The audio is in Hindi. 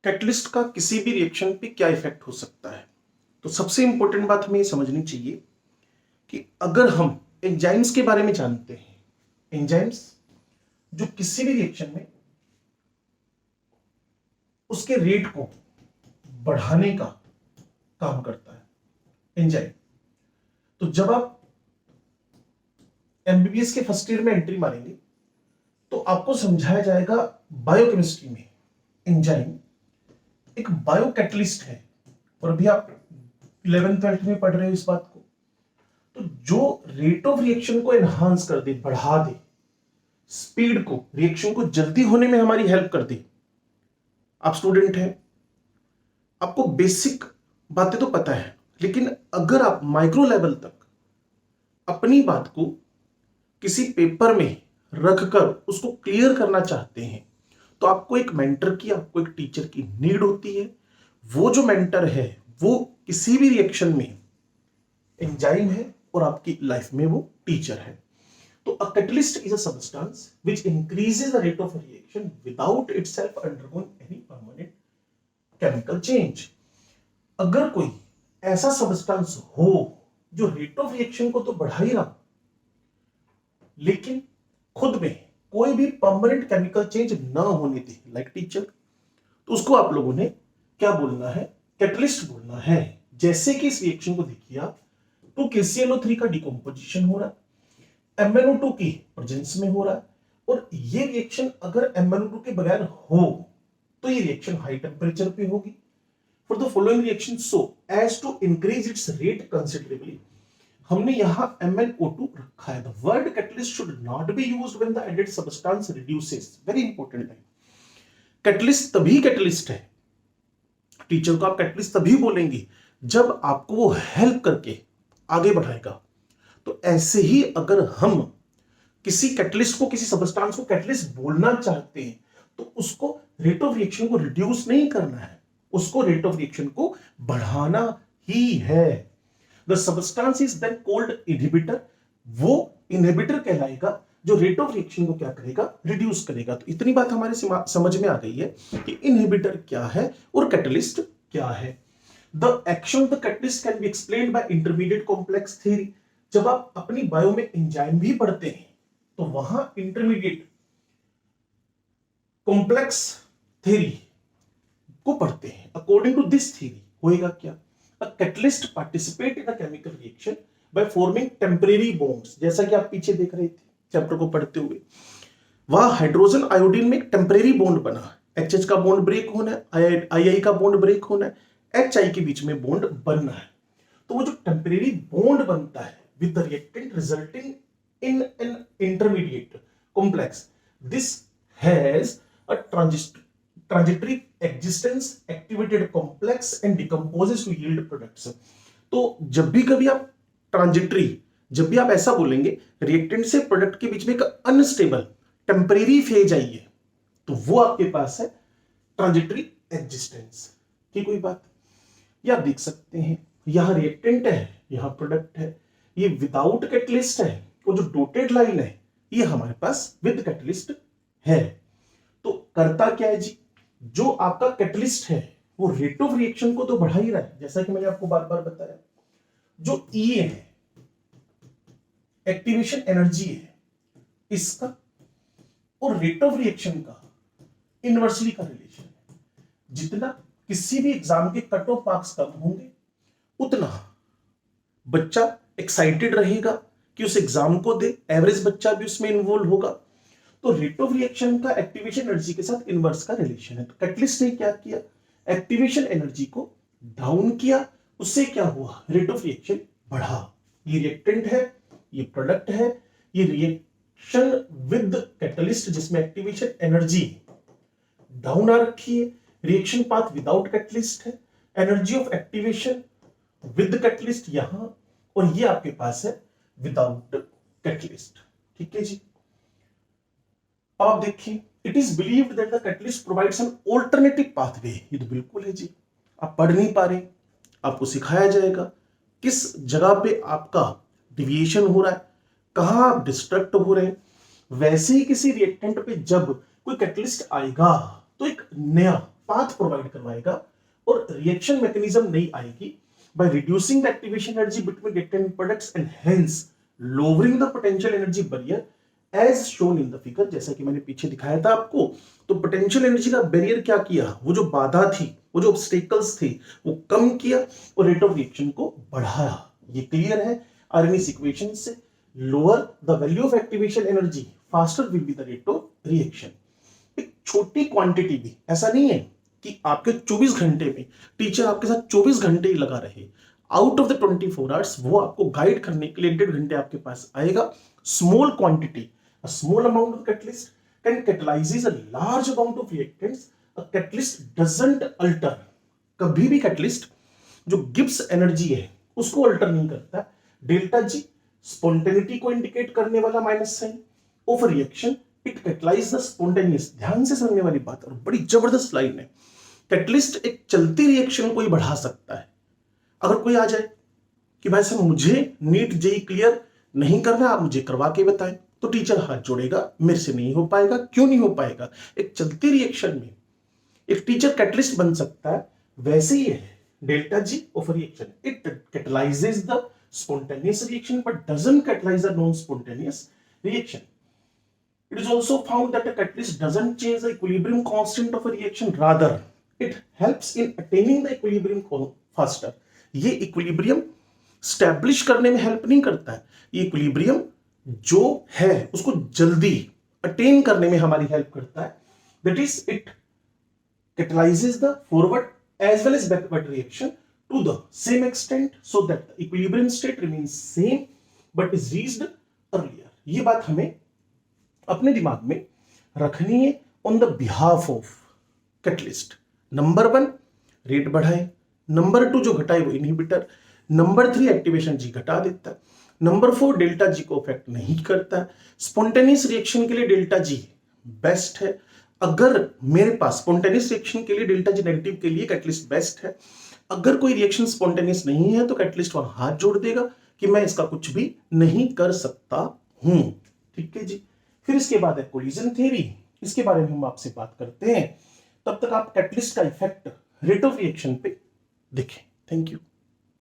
कैटलिस्ट का किसी भी रिएक्शन पे क्या इफेक्ट हो सकता है। तो सबसे इंपॉर्टेंट बात हमें ये समझनी चाहिए कि अगर हम एंजाइम्स के बारे में जानते हैं, एंजाइम्स जो किसी भी रिएक्शन में उसके रेट को बढ़ाने का काम करता है एंजाइम। तो जब आप एमबीबीएस के फर्स्ट ईयर में एंट्री मारेंगे तो आपको समझाया जाएगा बायोकेमिस्ट्री में एंजाइम एक बायो कैटलिस्ट है। और अभी आप 11th-12th में पढ़ रहे हो इस बात को। तो जो रेट ऑफ रिएक्शन को एनहांस कर दे, बढ़ा दे, स्पीड को, रिएक्शन को जल्दी होने में हमारी हेल्प कर दे। आप स्टूडेंट हैं, आपको बेसिक बातें तो पता है, लेकिन अगर आप माइक्रो लेवल तक अपनी बात को किसी पेपर में रखकर उसको क्लियर करना चाहते हैं तो आपको एक मेंटर की, आपको एक टीचर की नीड होती है। वो जो मेंटर है वो किसी भी रिएक्शन में एंजाइम है और आपकी लाइफ में वो टीचर है। तो a catalyst is a substance which increases the rate of a reaction without itself undergoing any permanent chemical change। अगर कोई ऐसा सब्सटेंस हो जो रेट ऑफ रिएक्शन को तो बढ़ा ही रहा लेकिन खुद में कोई भी परमानेंट केमिकल चेंज ना होने दे, लाइक टीचर, तो उसको आप लोगों ने क्या बोलना है? कैटलिस्ट बोलना है। जैसे कि इस रिएक्शन को देखिए आप, 2KClO3 का डिकम्पोजिशन हो रहा है, MnO2 की प्रेजेंस में हो रहा है। और ये रिएक्शन अगर MnO2 के बगैर हो तो ये रिएक्शन हाई टेम्परेचर पे होगी। For the following reaction so as to increase its rate considerably, हमने यहां MnO2 रखा है। The word catalyst should not be used when the added substance reduces. Very important है। कैटलिस्ट तभी कैटलिस्ट है, टीचर को आप कैटलिस्ट तभी बोलेंगे जब आपको वो हेल्प करके आगे बढ़ाएगा। तो ऐसे ही अगर हम किसी कैटलिस्ट को, किसी सब्सटेंस को कैटलिस्ट बोलना चाहते हैं तो उसको रेट ऑफ रिएक्शन को रिड्यूस नहीं करना है, उसको रेट ऑफ रिएक्शन को बढ़ाना ही है। The substance is then called inhibitor. वो इनहिबिटर कहलाएगा जो रेट ऑफ रिएक्शन को क्या करेगा? रिड्यूस करेगा। तो इतनी बात हमारे समझ में आ गई है कि इनहिबिटर क्या है और कैटलिस्ट क्या है। The action of the catalyst can be explained bye intermediate complex theory. जब आप अपनी बायो में एंजाइम भी पढ़ते हैं तो वहां इंटरमीडिएट कॉम्प्लेक्स थ्योरी को पढ़ते हैं। अकॉर्डिंग टू दिस थ्योरी होएगा क्या? A catalyst participate in a chemical reaction by forming temporary bonds। जैसा कि आप पीछे देख रहे थे चैप्टर को पढ़ते हुए, वहां हाइड्रोजन आयोडीन में एक टेम्परेरी बॉन्ड बना, HH का बॉन्ड ब्रेक होना है, II का बॉन्ड ब्रेक होना है, HI के बीच में बॉन्ड बनना है। तो वो जो टेम्परेरी बॉन्ड बनता है with the reactant resulting in an intermediate complex, this has a transitory existence activated complex and decomposes to yield products। तो जब भी कभी आप ट्रांजिटरी, जब भी आप ऐसा बोलेंगे रिएक्टेंट से प्रोडक्ट के बीच में एक अनस्टेबल टेम्परेरी फेज आई है तो वो आपके पास है ट्रांजिटरी एग्जिस्टेंस की कोई बात। या आप देख सकते हैं यहां रिएक्टेंट है, यहां प्रोडक्ट है, ये विदाउट कैटलिस्ट है और जो डॉटेड लाइन है ये हमारे पास विद कैटलिस्ट है। तो करता क्या है जी? जो आपका कैटलिस्ट है वो रेट ऑफ रिएक्शन को तो बढ़ा ही रहा है, जैसा कि मैंने आपको बार बार बताया। जो E है, एक्टिवेशन एनर्जी है इसका और रेट ऑफ रिएक्शन का इनवर्सली का रिलेशन है। जितना किसी भी एग्जाम के कट ऑफ मार्क्स कम होंगे उतना बच्चा एक्साइटेड रहेगा कि उस एग्जाम को दे, एवरेज बच्चा भी उसमें इन्वॉल्व होगा। तो रेट ऑफ रिएक्शन का एक्टिवेशन एनर्जी के साथ इनवर्स का रिलेशन है। तो कैटलिस्ट ने क्या किया? एक्टिवेशन एनर्जी को डाउन किया, उससे क्या हुआ? रेट ऑफ रिएक्शन बढ़ा। ये रिएक्टेंट है, ये प्रोडक्ट है, ये रिएक्शन विद कैटलिस्ट जिसमें एक्टिवेशन एनर्जी डाउन आ रखी है, रिएक्शन पाथ विदाउट कैटलिस्ट है, energy of activation with catalyst यहां, और ये आपके पास है विदाउट कैटलिस्ट। ठीक है जी। आप देखिए, it is believed that the catalyst provides an alternative pathway. ये तो बिल्कुल है जी, आप पढ़ नहीं पा रहे, आपको सिखाया जाएगा किस जगह पे आपका डिविएशन हो रहा है, कहां आप डिस्ट्रैक्ट हो रहे हैं। वैसे ही किसी रिएक्टेंट पे जब कोई कैटलिस्ट आएगा तो एक नया पाथ प्रोवाइड करवाएगा और रिएक्शन मैकेनिज्म नहीं आएगी by reducing the activation energy between reactant products and hence lowering the potential energy barrier as shown in the figure। जैसा कि मैंने पीछे दिखाया था आपको, तो पोटेंशियल एनर्जी का बैरियर क्या किया, वो जो बाधा थी, वो जो ऑब्स्टेकल्स थे, वो कम किया और रेट ऑफ रिएक्शन को बढ़ाया। ये क्लियर है आर्मीज इक्वेशन से। Lower the value of activation energy faster will be the rate of reaction. एक छोटी क्वांटिटी भी, ऐसा नहीं है कि आपके 24 घंटे में टीचर आपके साथ 24 घंटे ही लगा रहे, आउट ऑफ द 24 आवर्स वो आपको गाइड करने के लिए 1.5 घंटे आपके पास आएगा। Small quantity, a small amount of catalyst can कैटलाइजेस a large amount of reactants. A catalyst doesn't alter, कभी भी कैटलिस्ट जो गिब्स एनर्जी है उसको अल्टर नहीं करता। डेल्टा जी स्पॉन्टेनिटी को इंडिकेट करने वाला minus sign of reaction, it catalyse the spontaneous. ध्यान से समझने वाली बात और बड़ी जबरदस्त लाइन है। कैटलिस्ट एक चलती रिएक्शन को ही बढ़ा सकता है। अगर कोई आ जाए कि भाई साहब मुझे नीट जेई क्लियर नहीं करना, आप मुझे करवा के बताएं, तो टीचर हाथ जोड़ेगा, मेरे से नहीं हो पाएगा। क्यों नहीं हो पाएगा? एक चलती रिएक्शन में एक टीचर कैटलिस्ट बन सकता है। वैसे ही है delta G of reaction, it कैटलाइजेस the spontaneous reaction but doesn't catalyze the non-spontaneous reaction. It is also found that a catalyst doesn't change the equilibrium constant of a reaction, rather it helps in attaining the equilibrium faster. ये equilibrium establish करने में help नहीं करता है, ये equilibrium जो है उसको जल्दी attain करने में हमारी help करता है। That is, it catalyzes the forward as well as backward reaction to the same extent so that the equilibrium state remains same but is reached earlier। ये बात हमें अपने दिमाग में रखनी है on the behalf of catalyst. Number 1 rate बढ़ाए, नंबर 2 जो घटाए वो इनहिबिटर, नंबर 3 एक्टिवेशन जी घटा देता है, नंबर 4 डेल्टा जी को अफेक्ट नहीं करता। स्पॉन्टेनियस रिएक्शन के लिए डेल्टा जी बेस्ट है। अगर मेरे पास स्पॉन्टेनियस रिएक्शन के लिए डेल्टा जी नेगेटिव के लिए कैटलिस्ट बेस्ट है। अगर कोई रिएक्शन स्पॉन्टेनियस नहीं है तो कैटलिस्ट वहां हाथ जोड़ देगा कि मैं इसका कुछ भी नहीं कर सकता हूं। ठीक है जी। फिर इसके बाद है कोलिजन थ्योरी, इसके बारे में हम आपसे बात करते हैं। तब तक आप कैटलिस्ट का इफेक्ट रेट ऑफ रिएक्शन पे देखें। Thank you.